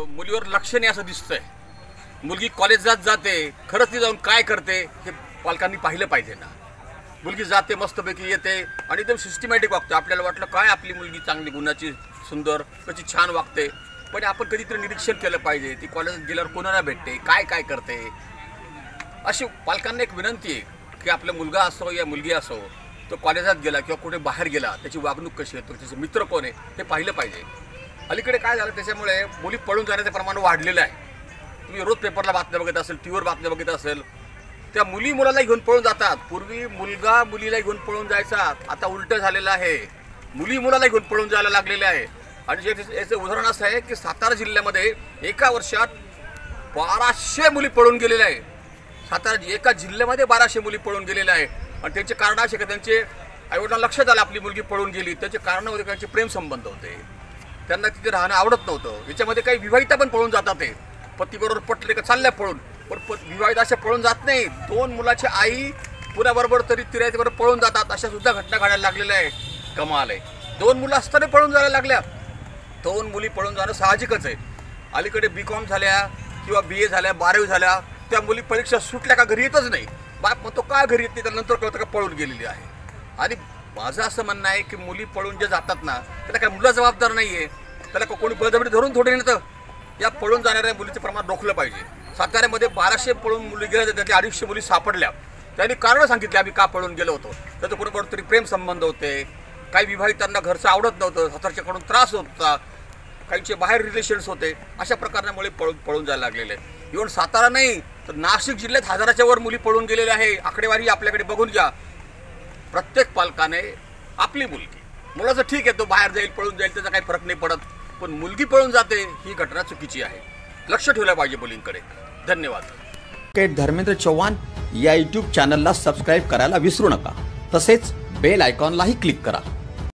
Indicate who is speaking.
Speaker 1: मुलीवर लक्ष नाही असं दिसतंय। मुलगी कॉलेजात जाते, खरंच ती जाऊन काय करते हे पालकांनी पाहिलं पाहिजे ना। मुलगी जाते मस्तपैकी येते आणि एकदम सिस्टमॅटिक वागते। आपल्याला वाटलं काय आपली मुलगी चांगली गुणाची सुंदर कशी छान वागते, पण आपण कधीतरी निरीक्षण केलं पाहिजे ती कॉलेजात गेल्यावर कोणाला भेटते काय काय करते। अशी पालकांना एक विनंती आहे की आपला मुलगा असो या मुलगी असो तो कॉलेजात गेला किंवा कुठे बाहेर गेला त्याची वागणूक कशी आहे, त्याचे मित्र कोण आहे हे पाहिलं पाहिजे। अलीकडे काय झालं त्याच्यामुळे मुली पळून जाण्याचं प्रमाण वाढलेलं आहे। तुम्ही रोज पेपरला बातम्या बघत असेल, टीव्हीवर बातम्या बघत असेल, त्या मुली मुलाला घेऊन पळून जातात। पूर्वी मुलगा मुलीला घेऊन पळून जायचा, आता उलटं झालेलं आहे, मुली मुलाला घेऊन पळून जायला लागलेले आहे। आणि याचं उदाहरण असं आहे की सातारा जिल्ह्यामध्ये एका वर्षात 1200 मुली पळून गेलेल्या आहे। सातारा एका जिल्ह्यामध्ये 1200 मुली पळून गेलेल्या आहे। आणि त्याचे कारण असे की त्यांचे आईवडिलांना लक्षात आलं आपली मुलगी पळून गेली, त्याचे कारण होते त्यांचे प्रेम संबंध होते, त्यांना तिथे राहणं आवडत नव्हतं। याच्यामध्ये काही विवाहिता पण पळून जातात, ते पतीबरोबर पटले का चालल्या पळून, पण विवाहित अशा पळून जात नाही। 2 मुलाची आई पुण्याबरोबर तरी तिऱ्याबरोबर पळून जातात, अशा सुद्धा घटना घडायला लागलेल्या आहे। कमाल आहे, 2 मुलं असताना पळून जायला लागल्या। 2 मुली पळून जाणं साहजिकच आहे। अलीकडे BCom झाल्या किंवा BA झाल्या, 12वी झाल्या, त्या मुली परीक्षा सुटल्या का घरी येतच नाही। बाप म्हणतो का घरी येत नाही, त्यानंतर कळतं का पळून गेलेली आहे। आणि माझं असं म्हणणं आहे की मुली पळून जे जातात ना त्याला काय मुलं जबाबदार नाही आहे, त्याला कोणी बळजबरी धरून थोडे नेतं। या पळून जाणाऱ्या मुलीचं प्रमाण रोखलं पाहिजे। साताऱ्यामध्ये 1200 पळून मुली गेल्या, त्यातल्या 250 मुली सापडल्या। त्यांनी कारणं सांगितली आम्ही का पळून गेलो होतो, त्याचं कोणाबरोबर तरी प्रेम संबंध होते, काही विवाहितांना घरचं आवडत नव्हतं, सातारच्याकडून त्रास होता, काहींचे बाहेर रिलेशन्स होते, अशा प्रकारामुळे पळून जायला लागलेले। इव्हन सातारा नाही तर नाशिक जिल्ह्यात 1000च्या वर मुली पळून गेलेल्या आहे। आकडेवारी आपल्याकडे बघून घ्या। प्रत्येक पालकाने आपली मुलगी, मुलाचं ठीक आहे तो बाहेर जाईल पळून जाईल त्याचा काही फरक नाही पडत, पण मुलगी पळून जाते ही घटना चुकीची आहे, लक्ष ठेवलं पाहिजे मुलींकडे। धन्यवाद।
Speaker 2: धर्मेंद्र चव्हाण या YouTube चॅनलला सबस्क्राईब करायला विसरू नका, तसेच बेल आयकॉनलाही क्लिक करा।